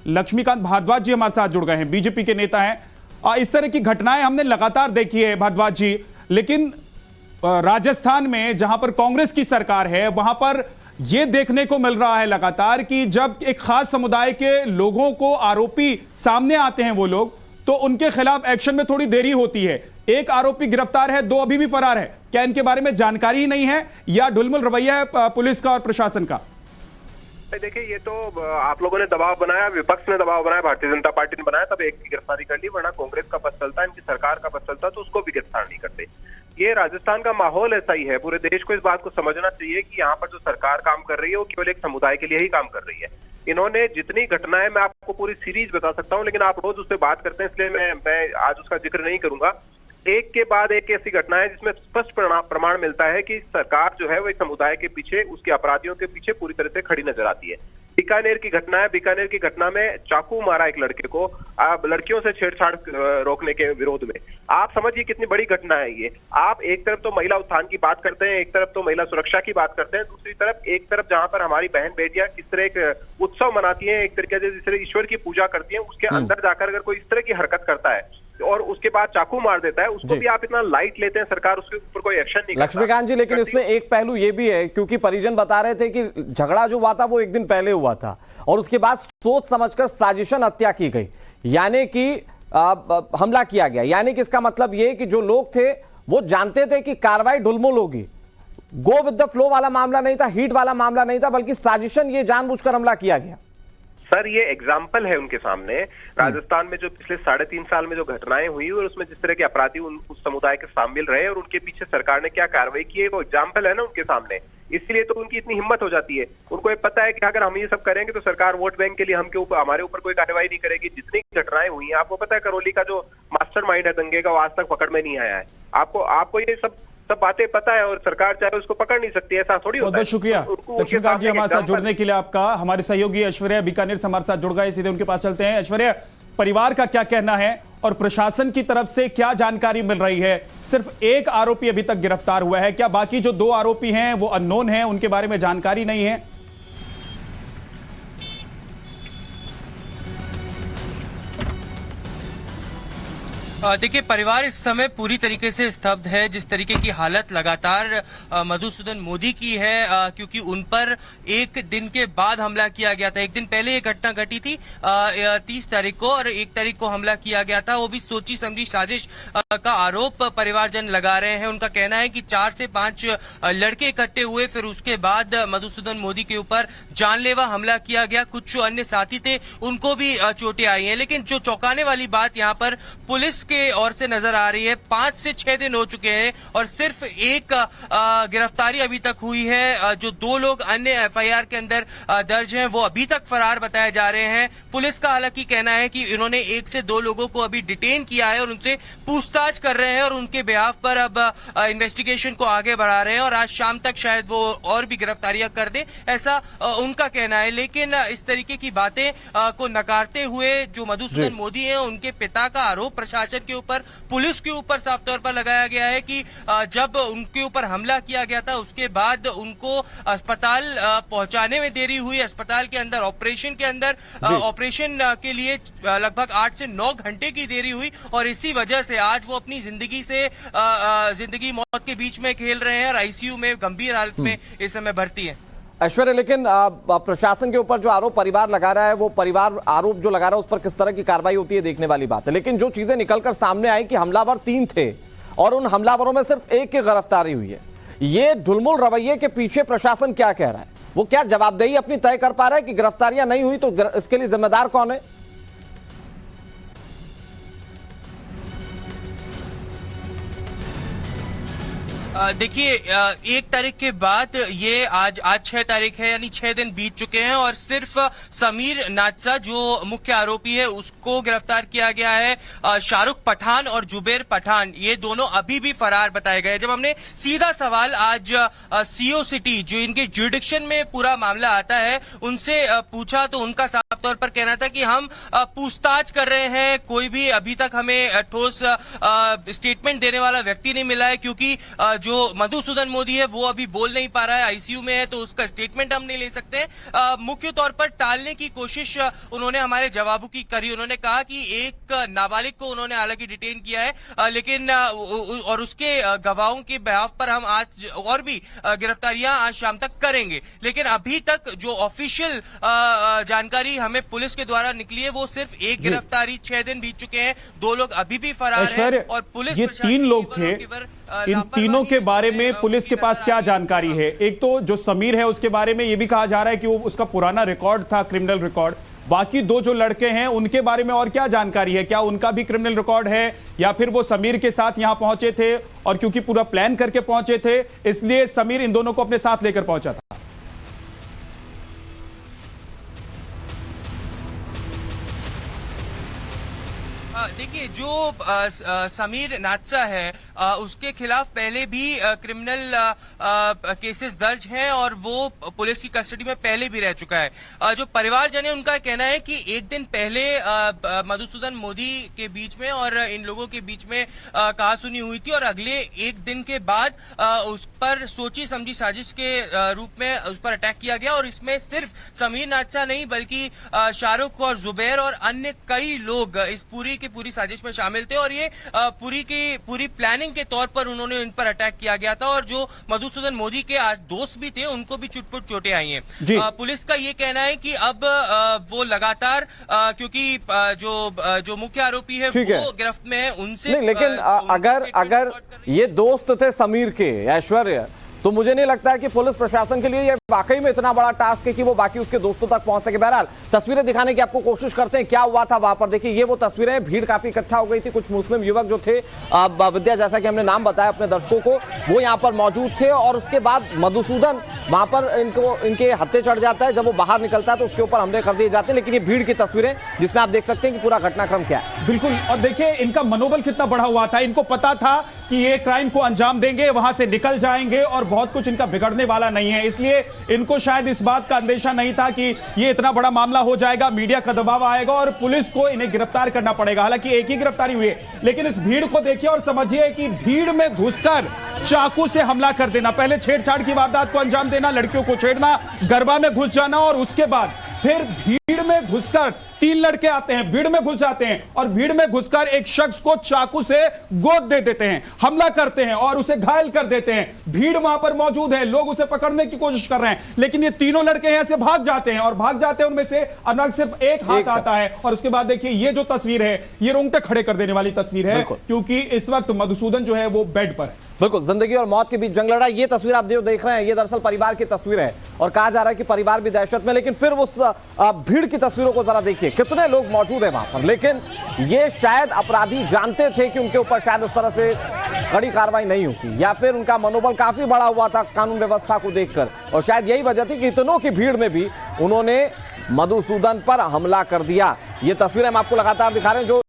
लक्ष्मीकांत भारद्वाज जी हमारे साथ जुड़ गए हैं, बीजेपी के नेता हैं। इस तरह की घटनाएं हमने लगातार देखी है भारद्वाज जी, लेकिन राजस्थान में जहां पर कांग्रेस की सरकार है वहां पर यह देखने को मिल रहा है लगातार कि जब एक खास समुदाय के लोगों को आरोपी सामने आते हैं वो लोग, तो उनके खिलाफ एक्शन में थोड़ी देरी होती है। एक आरोपी गिरफ्तार है, 2 अभी भी फरार है। क्या इनके बारे में जानकारी ही नहीं है या ढुलमुल रवैया है पुलिस का और प्रशासन का? देखिए, ये तो आप लोगों ने दबाव बनाया, विपक्ष ने दबाव बनाया, भारतीय जनता पार्टी ने बनाया, तब एक की गिरफ्तारी कर ली, वरना कांग्रेस का पद चलता, इनकी सरकार का पद चलता तो उसको भी गिरफ्तार नहीं करते। ये राजस्थान का माहौल ऐसा ही है। पूरे देश को इस बात को समझना चाहिए कि यहाँ पर जो सरकार काम कर रही है वो केवल एक समुदाय के लिए ही काम कर रही है। इन्होंने जितनी घटनाएं, मैं आपको पूरी सीरीज बता सकता हूँ, लेकिन आप रोज उस पर बात करते हैं इसलिए मैं आज उसका जिक्र नहीं करूंगा। एक के बाद एक ऐसी घटना है जिसमें स्पष्ट प्रमाण मिलता है कि सरकार जो है वो एक समुदाय के पीछे, उसके अपराधियों के पीछे पूरी तरह से खड़ी नजर आती है। बीकानेर की घटना है, बीकानेर की घटना में चाकू मारा एक लड़के को, लड़कियों से छेड़छाड़ रोकने के विरोध में। आप समझिए कितनी बड़ी घटना है ये। आप एक तरफ तो महिला उत्थान की बात करते हैं, एक तरफ तो महिला सुरक्षा की बात करते हैं, दूसरी तरफ एक तरफ जहां पर हमारी बहन बेटियां किस तरह एक उत्सव मनाती हैं, एक तरीके से जिस तरह ईश्वर की पूजा करती हैं, उसके अंदर जाकर अगर कोई इस तरह की हरकत करता है और उसके बाद चाकू मार देता है, उसको भी आप इतना लाइट लेते हैं, सरकार उसके ऊपर कोई एक्शन नहीं करता। लक्ष्मीकांत जी, लेकिन इसमें एक पहलू ये भी है, क्योंकि परिजन बता रहे थे कि झगड़ा जो हुआ था वो एक दिन पहले हुआ था और उसके बाद सोच समझकर साजिशन हत्या की गई, यानी कि हमला किया गया। यानी कि इसका मतलब ये कि जो लोग थे वो जानते थे कि कार्रवाई ढुलमुल होगी, गो विद द फ्लो वाला मामला नहीं था, हीट वाला मामला नहीं था, बल्कि साजिशन, ये जानबूझकर हमला किया गया। सर, ये एग्जाम्पल है उनके सामने। राजस्थान में जो पिछले 3.5 साल में जो घटनाएं हुई और उसमें जिस तरह के अपराधी उस समुदाय के शामिल रहे और उनके पीछे सरकार ने क्या कार्रवाई की है, वो एग्जाम्पल है ना उनके सामने। इसलिए तो उनकी इतनी हिम्मत हो जाती है। उनको ये पता है कि अगर हम ये सब करेंगे तो सरकार वोट बैंक के लिए हमारे ऊपर कोई कार्रवाई नहीं करेगी। जितनी घटनाएं हुई हैं, आपको पता है करौली का जो मास्टरमाइंड है दंगे का, वो आज तक पकड़ में नहीं आया है। आपको ये सब बातें पता है और सरकार चाहे उसको पकड़ नहीं सकती, ऐसा थोड़ी होता है। बहुत शुक्रिया लक्ष्मीकांत जी हमारे साथ जुड़ने के लिए आपका। हमारे सहयोगी ऐश्वर्या बीकानेर से हमारे साथ जुड़ गए, सीधे उनके पास चलते हैं। ऐश्वर्या, परिवार का क्या कहना है और प्रशासन की तरफ से क्या जानकारी मिल रही है? सिर्फ एक आरोपी अभी तक गिरफ्तार हुआ है, क्या बाकी जो 2 आरोपी हैं वो अननोन हैं, उनके बारे में जानकारी नहीं है? देखिए, परिवार इस समय पूरी तरीके से स्तब्ध है। जिस तरीके की हालत लगातार मधुसूदन मोदी की है, क्योंकि उन पर एक दिन के बाद हमला किया गया था। एक दिन पहले ये घटना घटी थी 30 तारीख को, और 1 तारीख को हमला किया गया था। वो भी सोची समझी साजिश का आरोप परिवारजन लगा रहे हैं। उनका कहना है कि 4 से 5 लड़के इकट्ठे हुए, फिर उसके बाद मधुसूदन मोदी के ऊपर जानलेवा हमला किया गया। कुछ जो अन्य साथी थे उनको भी चोटें आई हैं। लेकिन जो चौंकाने वाली बात यहाँ पर पुलिस के ओर से नजर आ रही है, 5 से 6 दिन हो चुके हैं और सिर्फ एक गिरफ्तारी अभी तक हुई है। जो 2 लोग अन्य एफआईआर के अंदर दर्ज हैं वो अभी तक फरार बताए जा रहे हैं। पुलिस का हालांकि कहना है कि इन्होंने 1 से 2 लोगों को अभी डिटेन किया है और उनसे पूछताछ कर रहे हैं और उनके बिहाफ पर अब इन्वेस्टिगेशन को आगे बढ़ा रहे हैं और आज शाम तक शायद वो और भी गिरफ्तारियां कर दे, ऐसा उनका कहना है। लेकिन इस तरीके की बातें को नकारते हुए जो मधुसूदन मोदी हैं, उनके पिता का आरोप प्रशासन के ऊपर, पुलिस के ऊपर साफ तौर पर लगाया गया है कि जब उनके ऊपर हमला किया गया था उसके बाद उनको अस्पताल पहुंचाने में देरी हुई। अस्पताल के अंदर ऑपरेशन के लिए लगभग 8 से 9 घंटे की देरी हुई और इसी वजह से आज वो अपनी जिंदगी मौत के बीच में खेल रहे हैं और आईसीयू में गंभीर हालत में इस समय भर्ती है। ऐश्वर्या, लेकिन प्रशासन के ऊपर जो आरोप परिवार लगा रहा है, वो परिवार आरोप जो लगा रहा है उस पर किस तरह की कार्रवाई होती है देखने वाली बात है। लेकिन जो चीजें निकलकर सामने आई कि हमलावर 3 थे और उन हमलावरों में सिर्फ एक की गिरफ्तारी हुई है, ये ढुलमुल रवैये के पीछे प्रशासन क्या कह रहा है? वो क्या जवाबदेही अपनी तय कर पा रहा है कि गिरफ्तारियां नहीं हुई तो इसके लिए जिम्मेदार कौन है? देखिए, 1 तारीख के बाद ये आज 6 तारीख है, यानी 6 दिन बीत चुके हैं और सिर्फ समीर नाचसा जो मुख्य आरोपी है उसको गिरफ्तार किया गया है। शाहरुख पठान और जुबेर पठान, ये दोनों अभी भी फरार बताए गए। जब हमने सीधा सवाल आज सीओ सिटी, जो इनके जुरिडिक्शन में पूरा मामला आता है, उनसे पूछा तो उनका साफ तौर पर कहना था कि हम पूछताछ कर रहे हैं, कोई भी अभी तक हमें ठोस स्टेटमेंट देने वाला व्यक्ति नहीं मिला है, क्योंकि जो मधुसूदन मोदी है वो अभी बोल नहीं पा रहा है, आईसीयू में है, तो उसका स्टेटमेंट हम नहीं ले सकते। मुख्य तौर पर टालने की कोशिश उन्होंने हमारे जवाबों की करी। उन्होंने कहा कि एक नाबालिग को उन्होंने हालांकि डिटेन किया है, लेकिन और उसके गवाहों के बिहाफ पर हम आज और भी गिरफ्तारियां आज शाम तक करेंगे। लेकिन अभी तक जो ऑफिशियल जानकारी हमें पुलिस के द्वारा निकली है वो सिर्फ एक गिरफ्तारी, 6 दिन बीत चुके हैं, 2 लोग अभी भी फरार हैं और पुलिस ये 3 लोग थे। इन तीनों के बारे में पुलिस के पास क्या जानकारी है? एक तो जो समीर है उसके बारे में ये भी कहा जा रहा है कि वो उसका पुराना रिकॉर्ड था, क्रिमिनल रिकॉर्ड। बाकी 2 जो लड़के हैं उनके बारे में और क्या जानकारी है? क्या उनका भी क्रिमिनल रिकॉर्ड है या फिर वो समीर के साथ यहां पहुंचे थे और क्योंकि पूरा प्लान करके पहुंचे थे इसलिए समीर इन दोनों को अपने साथ लेकर पहुंचा था? देखिए, जो समीर नाचा है उसके खिलाफ पहले भी क्रिमिनल केसेस दर्ज हैं और वो पुलिस की कस्टडी में पहले भी रह चुका है। जो परिवारजन है उनका कहना है कि एक दिन पहले मधुसूदन मोदी के बीच में और इन लोगों के बीच में कहासुनी हुई थी और अगले एक दिन के बाद उस पर सोची समझी साजिश के रूप में उस पर अटैक किया गया और इसमें सिर्फ समीर नाचा नहीं बल्कि शाहरुख और जुबैर और अन्य कई लोग इस पूरी की पूरी साजिश में शामिल थे और ये पूरी की पूरी प्लानिंग के तौर पर उन्होंने इन पर अटैक किया गया था। और जो मधुसूदन मोदी के आज दोस्त भी थे उनको भी चुटपुट चोटें आई हैं। पुलिस का ये कहना है कि अब वो लगातार क्योंकि जो मुख्य आरोपी है वो गिरफ्त में है उनसे नहीं, लेकिन अगर ये दोस्त थे समीर के, ऐश्वर्या, तो मुझे नहीं लगता है कि पुलिस प्रशासन के लिए ये वाकई में इतना बड़ा टास्क है कि वो बाकी उसके दोस्तों तक पहुंच सके। बहरहाल तस्वीरें दिखाने की आपको कोशिश करते हैं क्या हुआ था वहां पर। देखिए, ये वो तस्वीरें, भीड़ काफी इकट्ठा हो गई थी। कुछ मुस्लिम युवक जो थे, विद्या, जैसा कि हमने नाम बताया अपने दर्शकों को, वो यहाँ पर मौजूद थे और उसके बाद मधुसूदन वहां पर इनके हत्थे चढ़ जाता है। जब वो बाहर निकलता है तो उसके ऊपर हमले कर दिए जाते हैं। लेकिन ये भीड़ की तस्वीरें जिसमें आप देख सकते हैं कि पूरा घटनाक्रम क्या है। बिल्कुल, और देखिए इनका मनोबल कितना बढ़ा हुआ था। इनको पता था कि ये क्राइम को अंजाम देंगे, वहां से निकल जाएंगे और बहुत कुछ इनका बिगड़ने वाला नहीं है। इसलिए इनको शायद इस बात का अंदेशा नहीं था कि ये इतना बड़ा मामला हो जाएगा, मीडिया का दबाव आएगा और पुलिस को इन्हें गिरफ्तार करना पड़ेगा। हालांकि एक ही गिरफ्तारी हुई है, लेकिन इस भीड़ को देखिए और समझिए कि भीड़ में घुसकर चाकू से हमला कर देना, पहले छेड़छाड़ की वारदात को अंजाम देना, लड़कियों को छेड़ना, गरबा में घुस जाना और उसके बाद फिर भीड़ में घुसकर 3 लड़के आते हैं, भीड़ में घुस जाते हैं और भीड़ में घुसकर एक शख्स को चाकू से गोद दे देते हैं, हमला करते हैं और उसे घायल कर देते हैं। भीड़ वहां पर मौजूद है, लोग उसे पकड़ने की कोशिश कर रहे हैं, लेकिन ये तीनों लड़के यहां से भाग जाते हैं और भाग जाते हैं। उनमें से अचानक सिर्फ एक हाथ आता है और उसके बाद देखिए ये जो तस्वीर है ये रोंगटे खड़े कर देने वाली तस्वीर है, क्योंकि इस वक्त मधुसूदन जो है वो बेड पर है। बिल्कुल, जिंदगी और मौत के बीच जंग लड़ा। ये तस्वीर आप जो देख रहे हैं ये दरअसल परिवार की तस्वीर है और कहा जा रहा है कि परिवार भी दहशत में। लेकिन फिर उस भीड़ की तस्वीरों को जरा देखिए, कितने लोग मौजूद है वहां पर। लेकिन ये शायद अपराधी जानते थे कि उनके ऊपर शायद इस तरह से कड़ी कार्रवाई नहीं होती, या फिर उनका मनोबल काफी बड़ा हुआ था कानून व्यवस्था को देखकर, और शायद यही वजह थी कि इतनों की भीड़ में भी उन्होंने मधुसूदन पर हमला कर दिया। ये तस्वीरें हम आपको लगातार दिखा रहे हैं। जो